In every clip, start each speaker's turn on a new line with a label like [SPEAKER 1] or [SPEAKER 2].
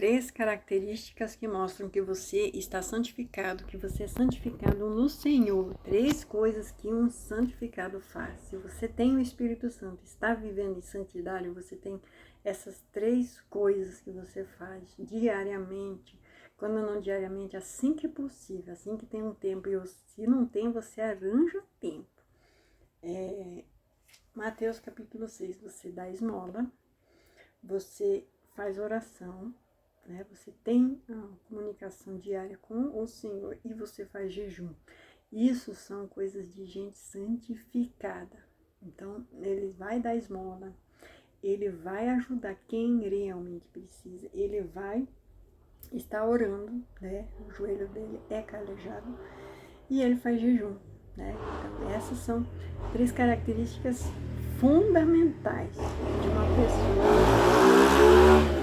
[SPEAKER 1] 3 características que mostram que você está santificado, que você é santificado no Senhor. 3 coisas que um santificado faz. Se você tem o Espírito Santo, está vivendo em santidade, você tem essas 3 coisas que você faz diariamente. Quando não diariamente, assim que possível, assim que tem um tempo. E se não tem, você arranja tempo. Mateus capítulo 6, você dá esmola, você faz oração, né? Você tem a comunicação diária com o Senhor e você faz jejum. Isso são coisas de gente santificada. Então, ele vai dar esmola, ele vai ajudar quem realmente precisa, ele vai estar orando, né? O joelho dele é calejado e ele faz jejum, né? Então, essas são 3 características fundamentais de uma pessoa.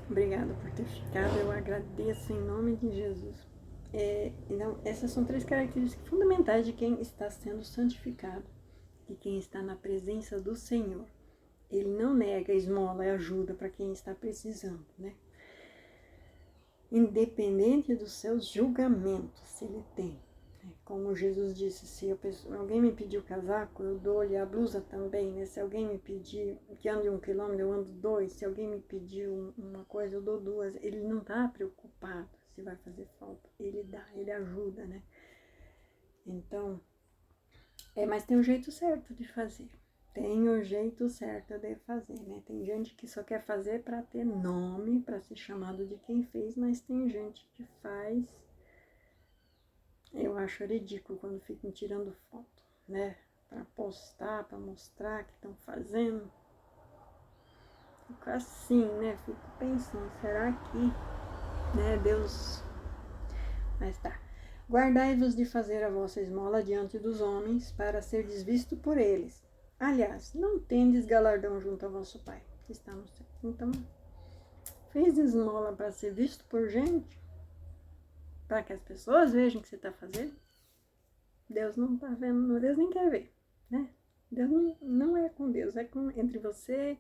[SPEAKER 1] Obrigada por ter ficado, eu agradeço em nome de Jesus. Então, essas são 3 características fundamentais de quem está sendo santificado, de quem está na presença do Senhor. Ele não nega esmola e ajuda para quem está precisando, né? Independente dos seus julgamentos, se ele tem. Como Jesus disse, se alguém me pedir o casaco, eu dou-lhe a blusa também, né? Se alguém me pedir que ande 1 quilômetro, eu ando 2. Se alguém me pedir uma coisa, eu dou 2. Ele não está preocupado se vai fazer falta. Ele dá, ele ajuda, né? Então, mas tem um jeito certo de fazer. Tem o jeito certo de fazer, né? Tem gente que só quer fazer para ter nome, para ser chamado de quem fez, mas tem gente que faz. Eu acho ridículo quando ficam tirando foto, né? Para postar, para mostrar que estão fazendo. Fico assim, né? Fico pensando, será que, né, Deus... Mas tá. Guardai-vos de fazer a vossa esmola diante dos homens, para ser desvisto por eles. Aliás, não tendes galardão junto a vosso Pai, que está no céu. Então, fez esmola para ser visto por gente? Para que as pessoas vejam o que você está fazendo? Deus não está vendo, Deus nem quer ver, né? Deus não é com Deus, é entre você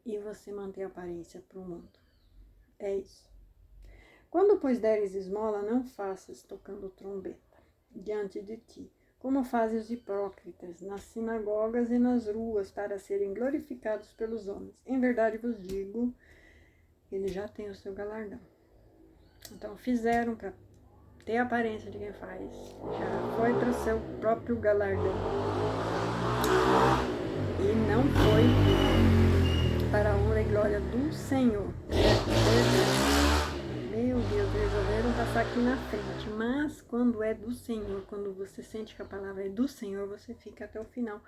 [SPEAKER 1] e você manter a aparência para o mundo. É isso. Quando, pois, deres esmola, não faças tocando trombeta diante de ti, como fazem os hipócritas nas sinagogas e nas ruas, para serem glorificados pelos homens. Em verdade vos digo, ele já tem o seu galardão. Então, fizeram para ter a aparência de quem faz, já foi para o seu próprio galardão. E não foi para a honra e glória do Senhor. Meu Deus, resolveram passar aqui na frente. Mas quando é do Senhor, quando você sente que a palavra é do Senhor, você fica até o final.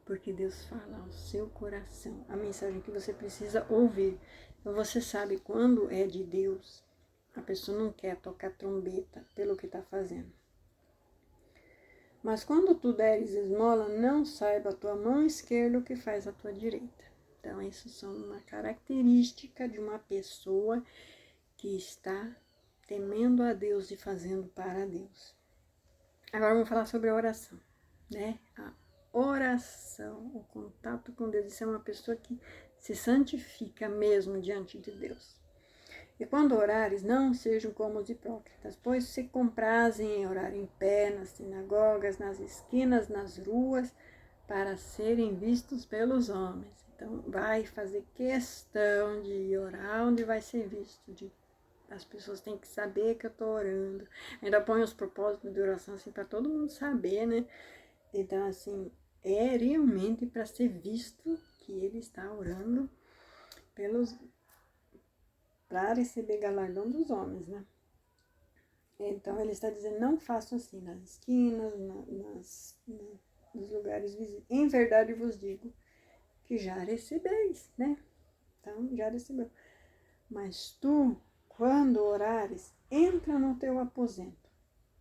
[SPEAKER 1] Porque Deus fala ao seu coração a mensagem que você precisa ouvir. Então você sabe quando é de Deus. A pessoa não quer tocar trombeta pelo que está fazendo. Mas quando tu deres esmola, não saiba a tua mão esquerda o que faz a tua direita. Então, isso são uma característica de uma pessoa que está temendo a Deus e fazendo para Deus. Agora vamos falar sobre a oração, né? A oração, o contato com Deus. Isso é uma pessoa que se santifica mesmo diante de Deus. E quando orares, não sejam como os hipócritas, pois se comprazem em orar em pé, nas sinagogas, nas esquinas, nas ruas, para serem vistos pelos homens. Então, vai fazer questão de orar onde vai ser visto. As pessoas têm que saber que eu estou orando. Ainda põe os propósitos de oração assim para todo mundo saber, né? Então, assim, é realmente para ser visto que ele está orando para receber galardão dos homens, né? Então, ele está dizendo, não façam assim nas esquinas, nos lugares visíveis. Em verdade vos digo que já recebeis, né? Então, já recebeu. Mas tu, quando orares, entra no teu aposento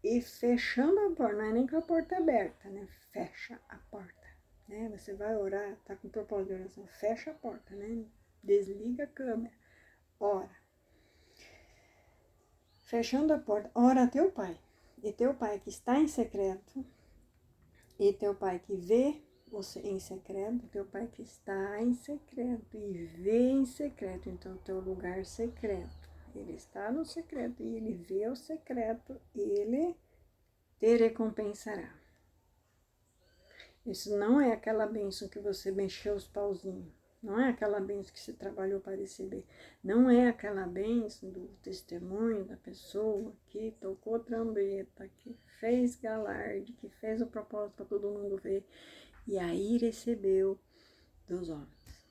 [SPEAKER 1] e fechando a porta, não é nem com a porta aberta, né? Fecha a porta, né? Você vai orar, tá com propósito de oração, fecha a porta, né? Desliga a câmera, ora. Fechando a porta, ora a teu pai, e teu pai que está em secreto, e teu pai que vê você em secreto, teu Pai que está em secreto e vê em secreto, então teu lugar secreto. Ele está no secreto e ele vê o secreto, ele te recompensará. Isso não é aquela bênção que você mexeu os pauzinhos. Não é aquela bênção que você trabalhou para receber. Não é aquela bênção do testemunho da pessoa que tocou trombeta, que fez galarde, que fez o propósito para todo mundo ver. E aí recebeu dos homens,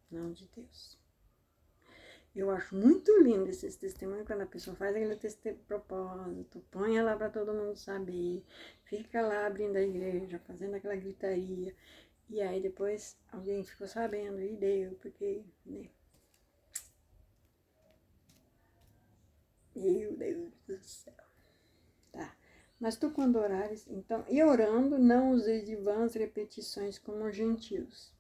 [SPEAKER 1] não de Deus. Eu acho muito lindo esses testemunhos quando a pessoa faz aquele propósito, põe lá para todo mundo saber, fica lá abrindo a igreja, fazendo aquela gritaria, e aí depois alguém ficou sabendo e deu, porque, né? Meu Deus do céu. Tá. Mas tu quando orares, então, e orando, não useis de vãs repetições como os gentios.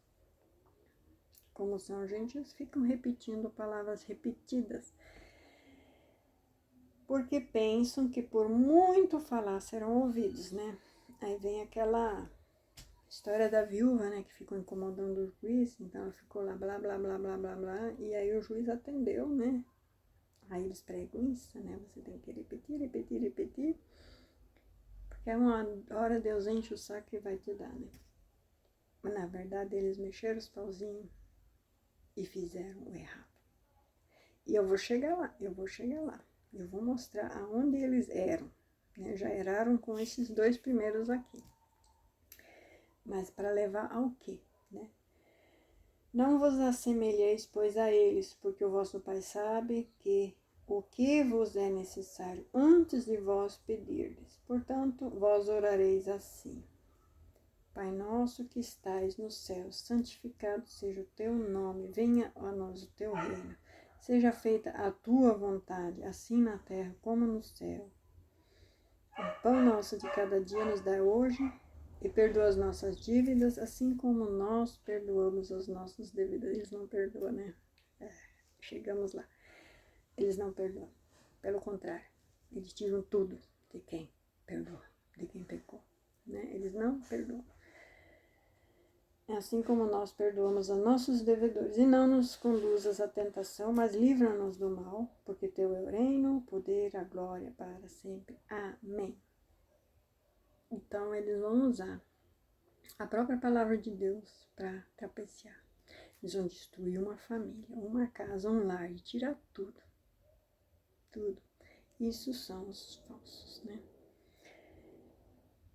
[SPEAKER 1] Como são gentios, ficam repetindo palavras repetidas, porque pensam que por muito falar serão ouvidos, né? Aí vem aquela história da viúva, né, que ficou incomodando o juiz, então ela ficou lá, blá, blá, blá, blá, blá, blá, e aí o juiz atendeu, né? Aí eles pregam isso, né? Você tem que repetir, repetir, repetir, porque uma hora Deus enche o saco e vai te dar, né? Mas na verdade eles mexeram os pauzinhos e fizeram o errado. E eu vou chegar lá, eu vou mostrar aonde eles eram, né? Já eraram com esses dois primeiros aqui. Mas para levar ao quê, né? Não vos assemelheis, pois, a eles, porque o vosso Pai sabe que o que vos é necessário antes de vós pedirdes. Portanto, vós orareis assim: Pai nosso que estais no céu, santificado seja o teu nome, venha a nós o teu reino. Seja feita a tua vontade, assim na terra como no céu. O pão nosso de cada dia nos dá hoje, e perdoa as nossas dívidas, assim como nós perdoamos os nossos devedores. Eles não perdoam, né? Chegamos lá. Eles não perdoam. Pelo contrário, eles tiram tudo de quem perdoa, de quem pecou, né? Eles não perdoam. Assim como nós perdoamos a nossos devedores, e não nos conduzas à tentação, mas livra-nos do mal, porque teu é o reino, o poder, a glória para sempre. Amém. Então, eles vão usar a própria palavra de Deus para trapacear. Eles vão destruir uma família, uma casa, um lar, e tirar tudo. Tudo. Isso são os falsos, né?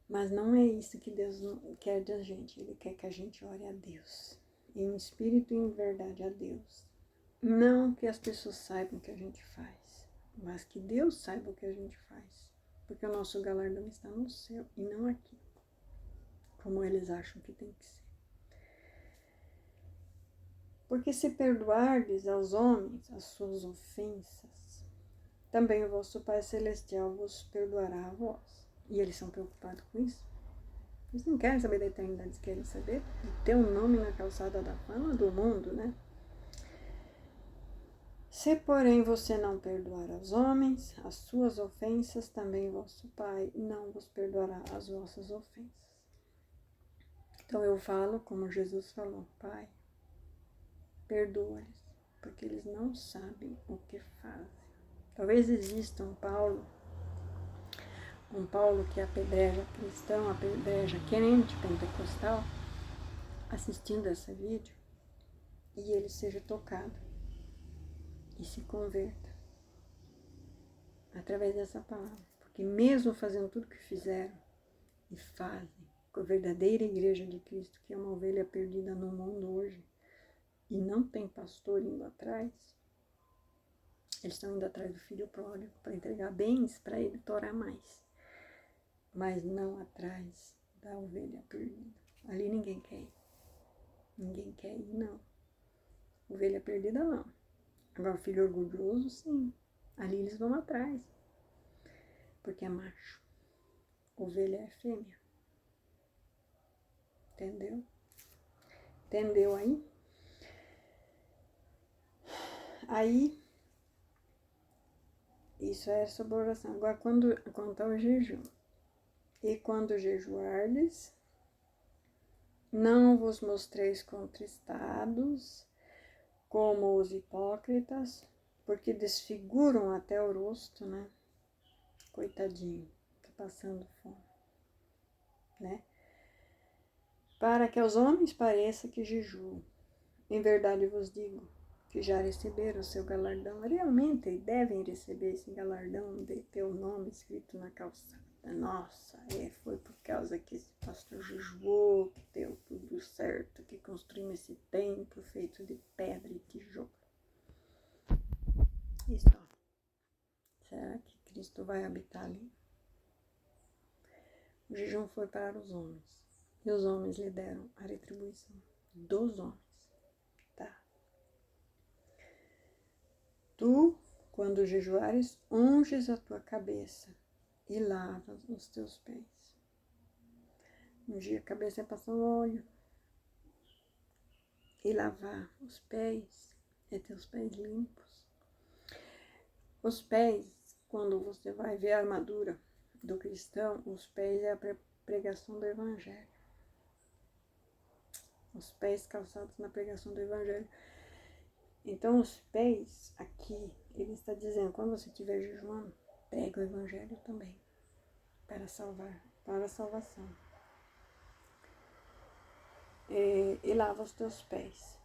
[SPEAKER 1] Mas não é isso que Deus quer da gente. Ele quer que a gente ore a Deus, em espírito e em verdade a Deus. Não que as pessoas saibam o que a gente faz, mas que Deus saiba o que a gente faz. Porque o nosso galardão está no céu e não aqui, como eles acham que tem que ser. Porque se perdoardes aos homens as suas ofensas, também o vosso Pai Celestial vos perdoará a vós. E eles são preocupados com isso? Eles não querem saber da eternidade, eles querem saber de ter um nome na calçada da fama do mundo, né? Se, porém, você não perdoar aos homens as suas ofensas, também vosso Pai não vos perdoará as vossas ofensas. Então eu falo como Jesus falou: Pai, perdoa-lhes, porque eles não sabem o que fazem. Talvez exista um Paulo que apedreja cristão, apedreja crente pentecostal, assistindo esse vídeo, e ele seja tocado e se converta através dessa palavra. Porque mesmo fazendo tudo que fizeram e fazem com a verdadeira igreja de Cristo, que é uma ovelha perdida no mundo hoje, e não tem pastor indo atrás, eles estão indo atrás do filho pródigo para entregar bens para ele torar mais, mas não atrás da ovelha perdida. Ali ninguém quer ir. Ninguém quer ir, não. Ovelha perdida, não. Agora, filho orgulhoso, sim. Ali eles vão atrás. Porque é macho. Ovelha é fêmea. Entendeu? Entendeu aí? Aí, isso é sobre oração. Agora, quanto ao jejum. E quando jejuardes, Não vos mostreis contristados, como os hipócritas, porque desfiguram até o rosto, né? Coitadinho, tá passando fome, né? Para que aos homens pareça que jejuam. Em verdade vos digo que já receberam o seu galardão. Realmente devem receber esse galardão de ter o nome escrito na calçada. Nossa, foi por causa que esse pastor jejuou, que deu tudo certo, que construímos esse templo feito de pedra e tijolo. Isso, ó. Será que Cristo vai habitar ali? O jejum foi para os homens, e os homens lhe deram a retribuição dos homens, tá? Tu, quando jejuares, unges a tua cabeça e lavas os teus pés. Ungir a cabeça é passar um óleo, e lavar os pés é ter os pés limpos. Os pés, quando você vai ver a armadura do cristão, os pés é a pregação do evangelho. Os pés calçados na pregação do evangelho. Então, os pés aqui, ele está dizendo, quando você estiver jejuando, prega o evangelho também, para salvar, para a salvação. E lava os teus pés,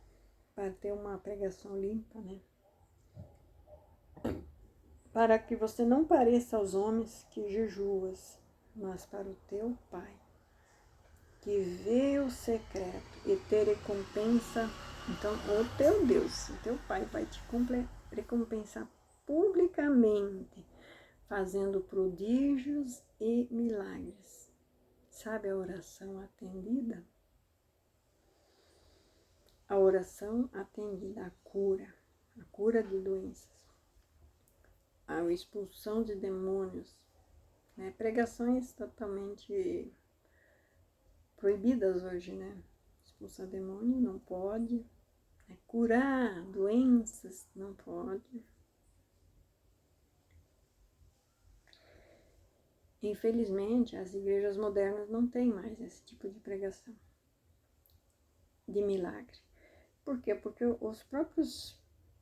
[SPEAKER 1] para ter uma pregação limpa, né? Para que você não pareça aos homens que jejuas, mas para o teu Pai, que vê o secreto e te recompensa. Então, o teu Deus, o teu Pai vai te recompensar publicamente, fazendo prodígios e milagres. Sabe a oração atendida? A oração atendida, a cura de doenças, a expulsão de demônios, né? Pregações totalmente proibidas hoje, né? Expulsar demônio não pode, curar doenças não pode. Infelizmente, as igrejas modernas não têm mais esse tipo de pregação de milagre. Por quê? Porque os próprios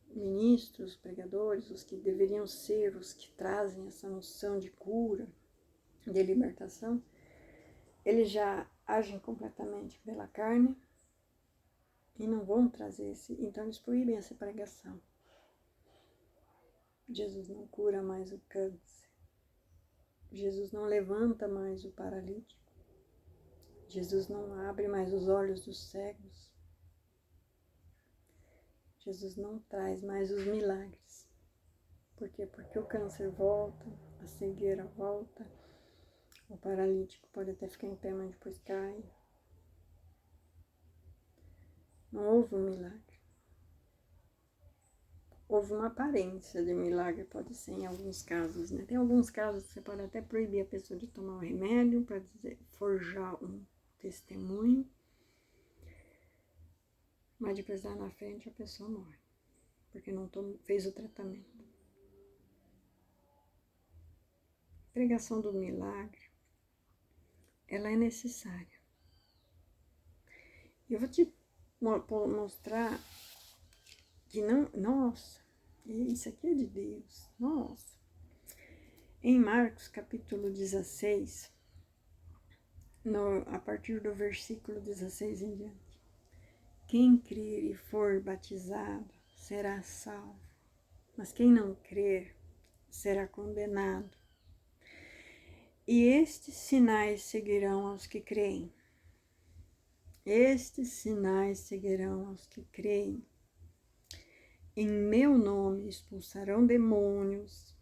[SPEAKER 1] ministros, pregadores, os que deveriam ser os que trazem essa noção de cura, de libertação, eles já agem completamente pela carne e não vão trazer então eles proíbem essa pregação. Jesus não cura mais o câncer. Jesus não levanta mais o paralítico. Jesus não abre mais os olhos dos cegos. Jesus não traz mais os milagres. Por quê? Porque o câncer volta, a cegueira volta, o paralítico pode até ficar em pé, mas depois cai. Não houve um milagre. Houve uma aparência de milagre, pode ser em alguns casos, né? Tem alguns casos que você pode até proibir a pessoa de tomar o remédio para forjar um testemunho, mas depois lá na frente a pessoa morre, porque não fez o tratamento. A pregação do milagre, ela é necessária. Eu vou te mostrar que não, nossa, isso aqui é de Deus, nossa. Em Marcos capítulo 16, a partir do versículo 16 em diante, quem crer e for batizado será salvo, mas quem não crer será condenado. E estes sinais seguirão aos que creem. Estes sinais seguirão aos que creem. Em meu nome expulsarão demônios,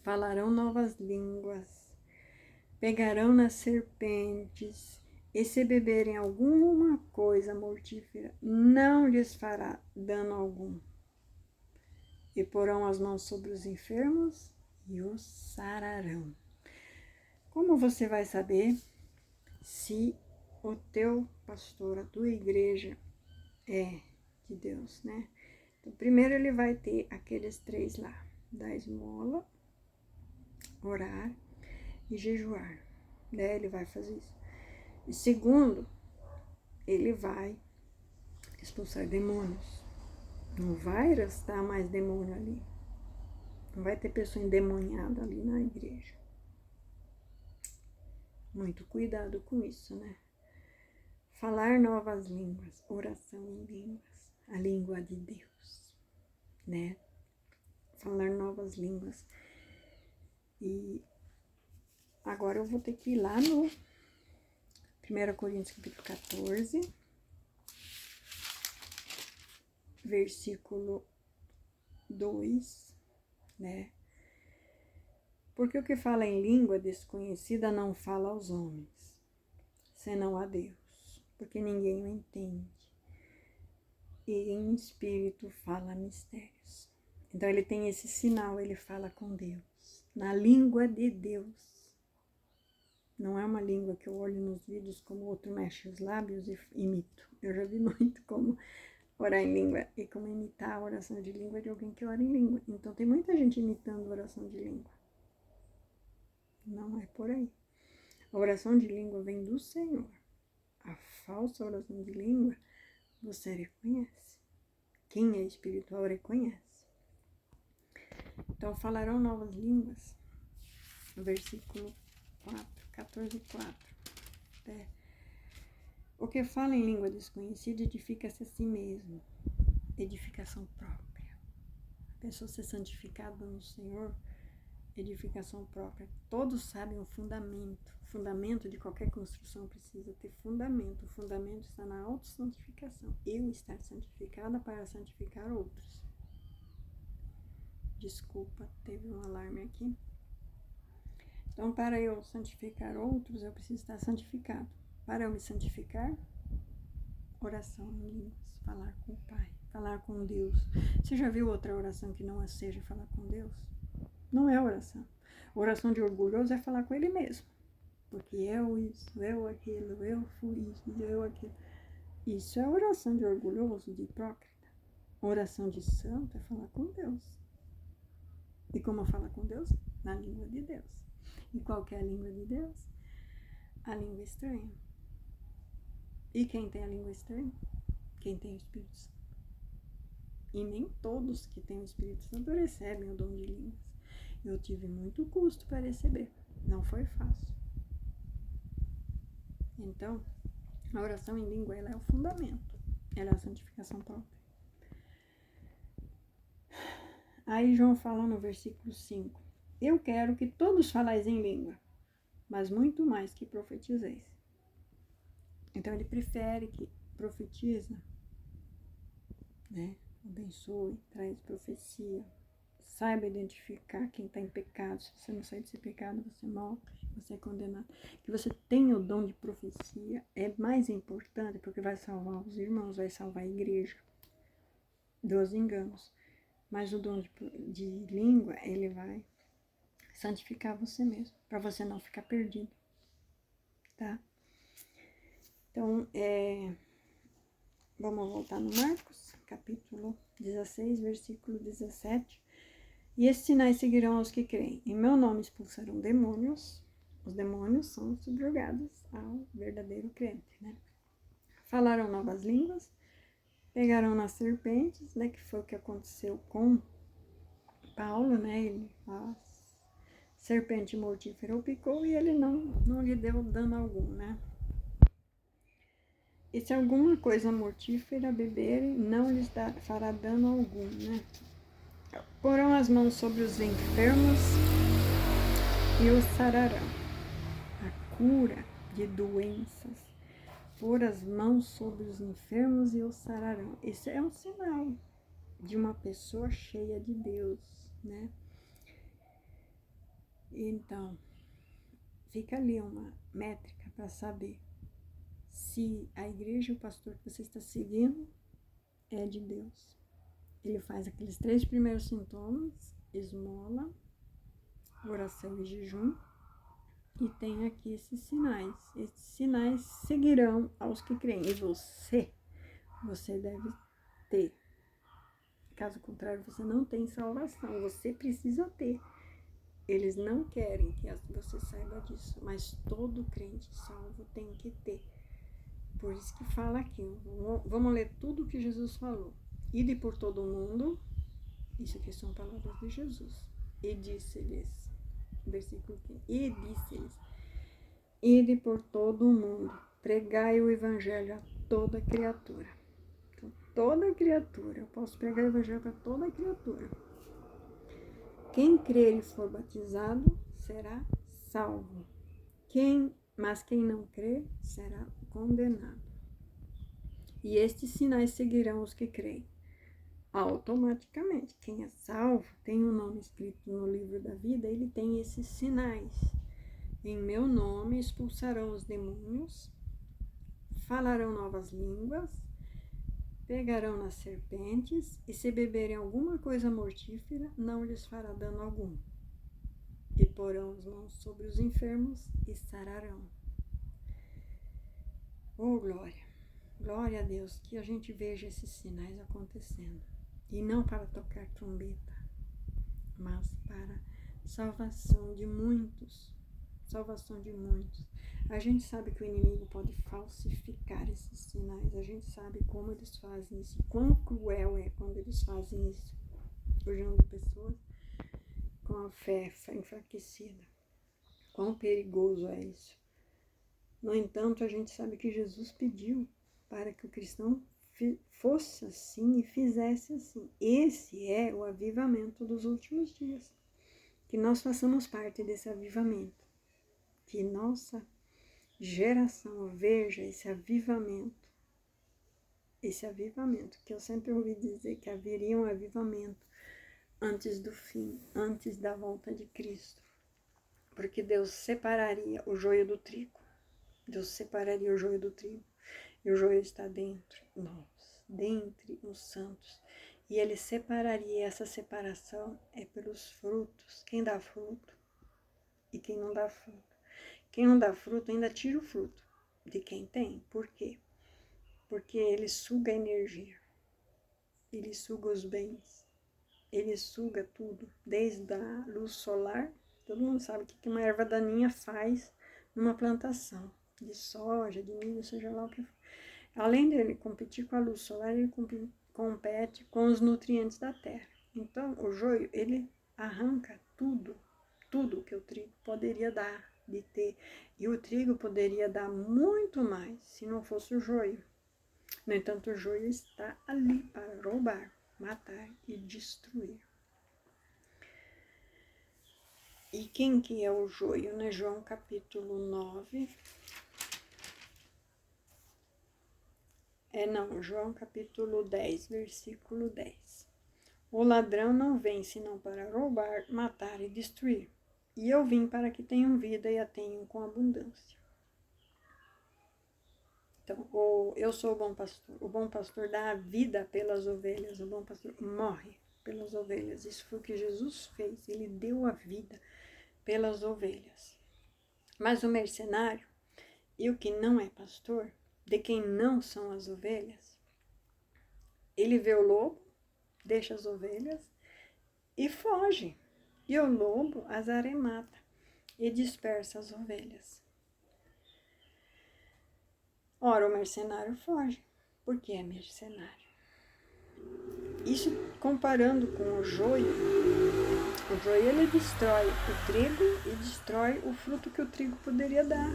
[SPEAKER 1] falarão novas línguas, pegarão nas serpentes, e se beberem alguma coisa mortífera, não lhes fará dano algum. E porão as mãos sobre os enfermos e os sararão. Como você vai saber se o teu pastor, a tua igreja é de Deus, né? Então, primeiro ele vai ter aqueles 3 lá, dar esmola, orar e jejuar, né? Ele vai fazer isso. E segundo, ele vai expulsar demônios. Não vai restar mais demônio ali. Não vai ter pessoa endemoniada ali na igreja. Muito cuidado com isso, né? Falar novas línguas, oração em línguas, a língua de Deus, né? Falar novas línguas. E agora eu vou ter que ir lá no 1 Coríntios capítulo 14, versículo 2, né? Porque o que fala em língua desconhecida não fala aos homens, senão a Deus, porque ninguém o entende. E em espírito fala mistérios. Então ele tem esse sinal, ele fala com Deus, na língua de Deus. Não é uma língua que eu olho nos vídeos como o outro mexe os lábios e imito. Eu já vi muito como orar em língua e como imitar a oração de língua de alguém que ora em língua. Então tem muita gente imitando a oração de língua. Não é por aí. A oração de língua vem do Senhor. A falsa oração de língua você reconhece. Quem é espiritual reconhece. Então falarão novas línguas. Versículo 14:4. O que fala em língua desconhecida edifica-se a si mesmo. Edificação própria. A pessoa ser santificada no Senhor, edificação própria. Todos sabem o fundamento. O fundamento de qualquer construção precisa ter fundamento. O fundamento está na autossantificação. Eu estar santificada para santificar outros. Desculpa, teve um alarme aqui. Então, para eu santificar outros, eu preciso estar santificado. Para eu me santificar, oração em línguas, falar com o Pai, falar com Deus. Você já viu outra oração que não seja falar com Deus? Não é oração. Oração de orgulhoso é falar com ele mesmo. Porque eu isso, eu aquilo, eu fui isso, eu aquilo. Isso é oração de orgulhoso, de hipócrita. Oração de santo é falar com Deus. E como falar com Deus? Na língua de Deus. E qual que é a língua de Deus? A língua estranha. E quem tem a língua estranha? Quem tem o Espírito Santo. E nem todos que têm o Espírito Santo recebem o dom de línguas. Eu tive muito custo para receber. Não foi fácil. Então, a oração em língua, ela é o fundamento. Ela é a santificação própria. Aí João fala no versículo 5. Eu quero que todos falais em língua, mas muito mais que profetizeis. Então ele prefere que profetiza, né? Abençoe, traz profecia, saiba identificar quem está em pecado. Se você não sai desse pecado, você morre, você é condenado. Que você tenha o dom de profecia é mais importante, porque vai salvar os irmãos, vai salvar a igreja dos enganos. Mas o dom de língua, ele vai santificar você mesmo, para você não ficar perdido, tá? Então, vamos voltar no Marcos, capítulo 16, versículo 17. E esses sinais seguirão aos que creem. Em meu nome expulsarão demônios. Os demônios são subjugados ao verdadeiro crente, né? Falarão novas línguas. Pegarão nas serpentes, né? Que foi o que aconteceu com Paulo, né? Ele, a serpente mortífera o picou e ele não lhe deu dano algum, né? E se alguma coisa mortífera beberem, não lhes fará dano algum, né? Porão as mãos sobre os enfermos e os sararão. A cura de doenças. Pôr as mãos sobre os enfermos e os sararão. Esse é um sinal de uma pessoa cheia de Deus, né? Então, fica ali uma métrica para saber se a igreja e o pastor que você está seguindo é de Deus. Ele faz aqueles 3 primeiros sintomas: esmola, oração e jejum. E tem aqui esses sinais. Esses sinais seguirão aos que creem. E você deve ter. Caso contrário, você não tem salvação. Você precisa ter. Eles não querem que você saiba disso. Mas todo crente salvo tem que ter Por isso que fala aqui, vamos ler tudo o que Jesus falou. Ide por todo o mundo, isso aqui são palavras de Jesus. E disse-lhes, versículo 15, e disse-lhes, ide por todo o mundo, pregai o evangelho a toda criatura. Então, toda criatura, eu posso pregar o evangelho para toda criatura. Quem crer e for batizado será salvo. Mas quem não crer será condenado. E estes sinais seguirão os que creem. Automaticamente, quem é salvo, tem um nome escrito no livro da vida, ele tem esses sinais. Em meu nome expulsarão os demônios, falarão novas línguas, pegarão nas serpentes, e se beberem alguma coisa mortífera, não lhes fará dano algum. E porão as mãos sobre os enfermos e sararão. Oh, glória! Glória a Deus, que a gente veja esses sinais acontecendo. E não para tocar trombeta, mas para salvação de muitos. Salvação de muitos. A gente sabe que o inimigo pode falsificar esses sinais. A gente sabe como eles fazem isso. Quão cruel é quando eles fazem isso. Usando pessoas com a fé enfraquecida. Quão perigoso é isso. No entanto, a gente sabe que Jesus pediu para que o cristão fosse assim e fizesse assim. Esse é o avivamento dos últimos dias. Que nós façamos parte desse avivamento. Que nossa geração veja esse avivamento. Esse avivamento, que eu sempre ouvi dizer que haveria um avivamento antes do fim, antes da volta de Cristo. Porque Deus separaria o joio do trigo. Deus separaria o joio do trigo. E o joio está dentro de nós, dentre os santos. E ele separaria, essa separação é pelos frutos. Quem dá fruto e quem não dá fruto. Quem não dá fruto ainda tira o fruto de quem tem. Por quê? Porque ele suga a energia. Ele suga os bens. Ele suga tudo, desde a luz solar. Todo mundo sabe o que uma erva daninha faz numa plantação de soja, de milho, seja lá o que for. Além dele competir com a luz solar, ele compete com os nutrientes da terra. Então, o joio, ele arranca tudo que o trigo poderia dar, de ter. E o trigo poderia dar muito mais, se não fosse o joio. No entanto, o joio está ali para roubar, matar e destruir. E quem que é o joio, né? João capítulo 9... João capítulo 10, versículo 10. O ladrão não vem senão para roubar, matar e destruir. E eu vim para que tenham vida e a tenham com abundância. Então, eu sou o bom pastor. O bom pastor dá a vida pelas ovelhas. O bom pastor morre pelas ovelhas. Isso foi o que Jesus fez. Ele deu a vida pelas ovelhas. Mas o mercenário e o que não é pastor, de quem não são as ovelhas, ele vê o lobo, deixa as ovelhas e foge. E o lobo as arremata e dispersa as ovelhas. Ora, o mercenário foge. Por que é mercenário? Isso comparando com o joio ele destrói o trigo e destrói o fruto que o trigo poderia dar.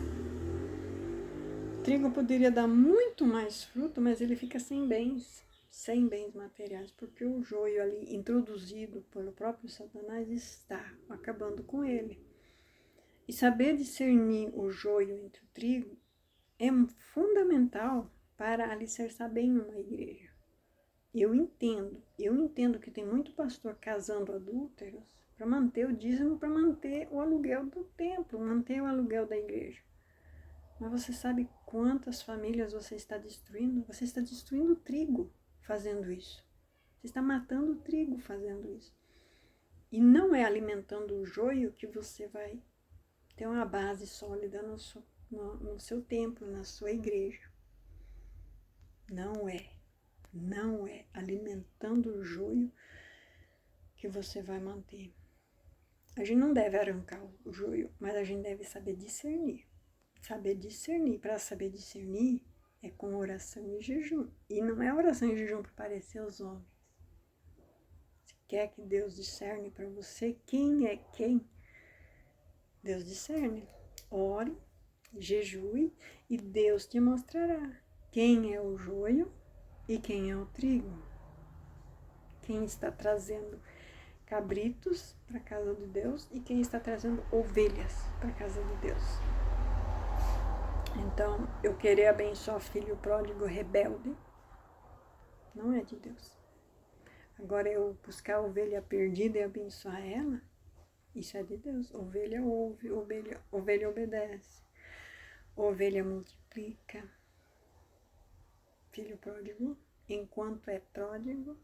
[SPEAKER 1] O trigo poderia dar muito mais fruto, mas ele fica sem bens materiais, porque o joio ali, introduzido pelo próprio Satanás, está acabando com ele. E saber discernir o joio entre o trigo é fundamental para alicerçar bem uma igreja. Eu entendo que tem muito pastor casando adúlteros para manter o dízimo, para manter o aluguel do templo, manter o aluguel da igreja. Mas você sabe quantas famílias você está destruindo? Você está destruindo o trigo fazendo isso. Você está matando o trigo fazendo isso. E não é alimentando o joio que você vai ter uma base sólida no seu templo, na sua igreja. Não é alimentando o joio que você vai manter. A gente não deve arrancar o joio, mas a gente deve saber discernir. Para saber discernir, é com oração e jejum. E não é oração e jejum para parecer aos homens. Se quer que Deus discerne para você quem é quem, Deus discerne. Ore, jejue e Deus te mostrará quem é o joio e quem é o trigo. Quem está trazendo cabritos para a casa de Deus e quem está trazendo ovelhas para a casa de Deus. Então, eu querer abençoar filho pródigo rebelde não é de Deus. Agora, eu buscar a ovelha perdida e abençoar ela, isso é de Deus. Ovelha ouve, ovelha obedece, ovelha multiplica. Filho pródigo, enquanto é pródigo,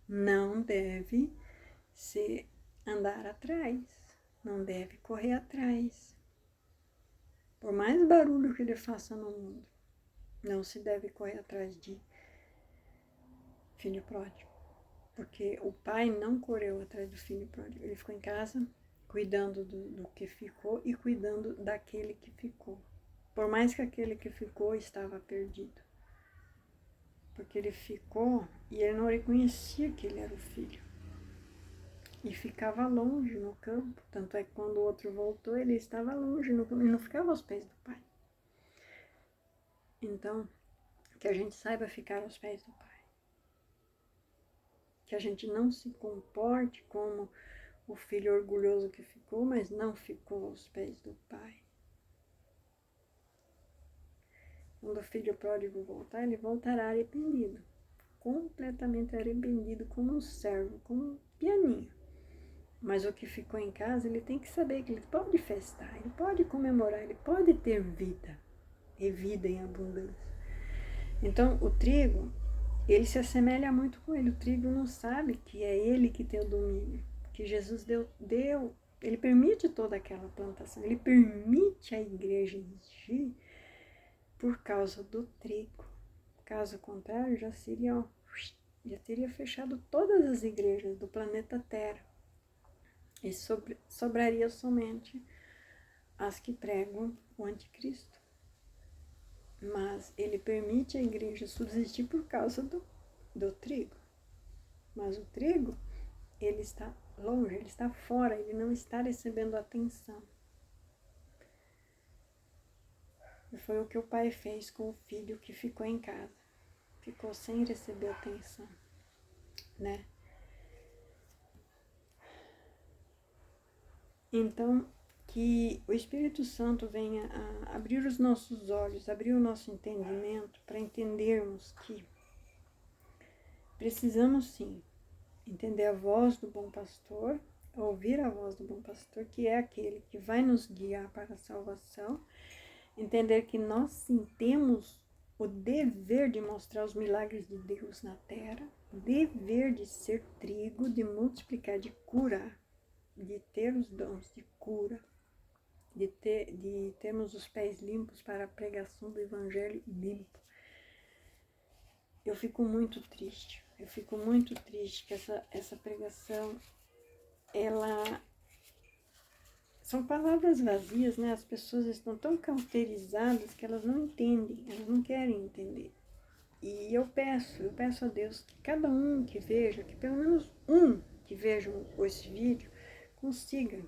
[SPEAKER 1] não deve se andar atrás, não deve correr atrás. Por mais barulho que ele faça no mundo, não se deve correr atrás de filho pródigo. Porque o pai não correu atrás do filho pródigo. Ele ficou em casa cuidando do que ficou e cuidando daquele que ficou. Por mais que aquele que ficou estava perdido. Porque ele ficou e ele não reconhecia que ele era o filho. E ficava longe no campo. Tanto é que quando o outro voltou, ele estava longe no campo. Ele não ficava aos pés do pai. Então, que a gente saiba ficar aos pés do pai. Que a gente não se comporte como o filho orgulhoso que ficou, mas não ficou aos pés do pai. Quando o filho pródigo voltar, ele voltará arrependido. Completamente arrependido, como um servo, como um pianinho. Mas o que ficou em casa, ele tem que saber que ele pode festar, ele pode comemorar, ele pode ter vida. E vida em abundância. Então, o trigo, ele se assemelha muito com ele. O trigo não sabe que é ele que tem o domínio. Que Jesus deu, ele permite toda aquela plantação. Ele permite a igreja existir por causa do trigo. Caso contrário, já teria fechado todas as igrejas do planeta Terra. E sobraria somente as que pregam o anticristo. Mas ele permite a igreja subsistir por causa do trigo. Mas o trigo, ele está longe, ele está fora, ele não está recebendo atenção. E foi o que o pai fez com o filho que ficou em casa. Ficou sem receber atenção, né? Então, que o Espírito Santo venha a abrir os nossos olhos, abrir o nosso entendimento para entendermos que precisamos sim entender a voz do bom pastor, ouvir a voz do bom pastor, que é aquele que vai nos guiar para a salvação, entender que nós sim temos o dever de mostrar os milagres de Deus na terra, o dever de ser trigo, de multiplicar, de curar, de ter os dons de cura, de termos os pés limpos para a pregação do evangelho limpo. Eu fico muito triste que essa pregação, são palavras vazias, né? As pessoas estão tão cauterizadas que elas não entendem, elas não querem entender. E eu peço a Deus que cada um que veja, que pelo menos um que veja esse vídeo, consiga,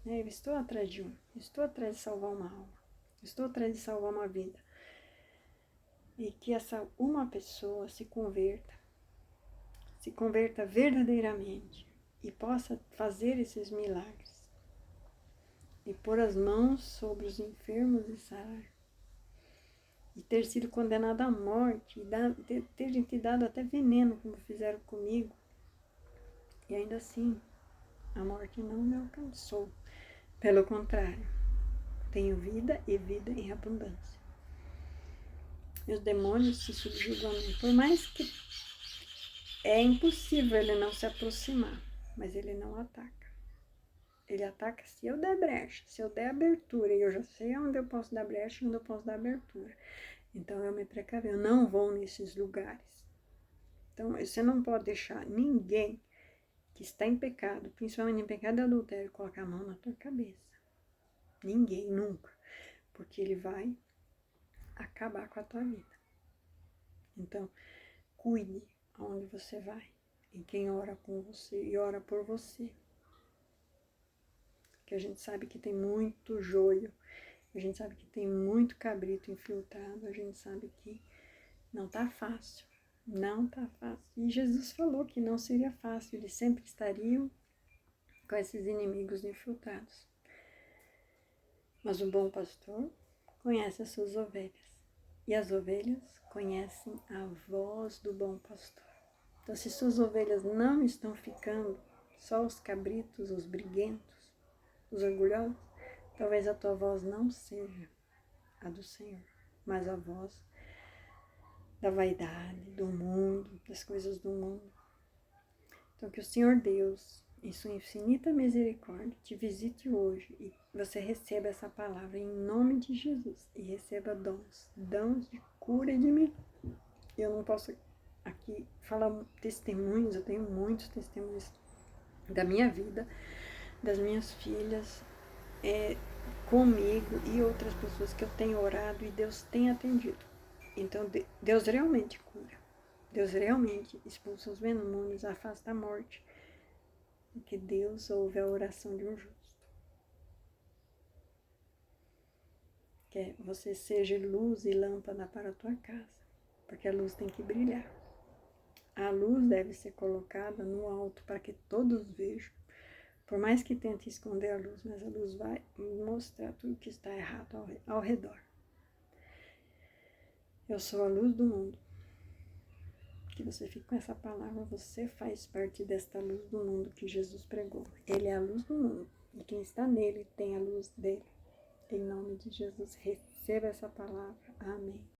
[SPEAKER 1] né? Eu estou atrás de estou atrás de salvar uma alma, estou atrás de salvar uma vida. E que essa uma pessoa se converta verdadeiramente e possa fazer esses milagres. E pôr as mãos sobre os enfermos e sarar. E ter sido condenado à morte, e terem te dado até veneno, como fizeram comigo. E ainda assim, a morte não me alcançou. Pelo contrário, tenho vida e vida em abundância. E os demônios se subjugam a mim. Por mais que é impossível ele não se aproximar, mas ele não ataca. Ele ataca se eu der brecha, se eu der abertura, e eu já sei onde eu posso dar brecha e onde eu posso dar abertura. Então eu me precavi, eu não vou nesses lugares. Então você não pode deixar ninguém que está em pecado, principalmente em pecado de adultério, colocar a mão na tua cabeça. Ninguém, nunca. Porque ele vai acabar com a tua vida. Então, cuide aonde você vai e quem ora com você e ora por você. Que a gente sabe que tem muito joio, a gente sabe que tem muito cabrito infiltrado, a gente sabe que não tá fácil, não tá fácil. E Jesus falou que não seria fácil, eles sempre estariam com esses inimigos infiltrados. Mas o bom pastor conhece as suas ovelhas, e as ovelhas conhecem a voz do bom pastor. Então, se suas ovelhas não estão ficando, só os cabritos, os briguentos, os orgulhosos, talvez a tua voz não seja a do Senhor, mas a voz da vaidade, do mundo, das coisas do mundo. Então, que o Senhor Deus, em sua infinita misericórdia, te visite hoje e você receba essa palavra em nome de Jesus e receba dons de cura e de mim. Eu não posso aqui falar testemunhos, eu tenho muitos testemunhos da minha vida, das minhas filhas, comigo e outras pessoas que eu tenho orado e Deus tem atendido. Então, Deus realmente cura. Deus realmente expulsa os demônios, afasta a morte. Porque Deus ouve a oração de um justo. Que você seja luz e lâmpada para a tua casa. Porque a luz tem que brilhar. A luz deve ser colocada no alto para que todos vejam. Por mais que tente esconder a luz, mas a luz vai mostrar tudo que está errado ao redor. Eu sou a luz do mundo. Que você fique com essa palavra, você faz parte desta luz do mundo que Jesus pregou. Ele é a luz do mundo. E quem está nele tem a luz dele. Em nome de Jesus, receba essa palavra. Amém.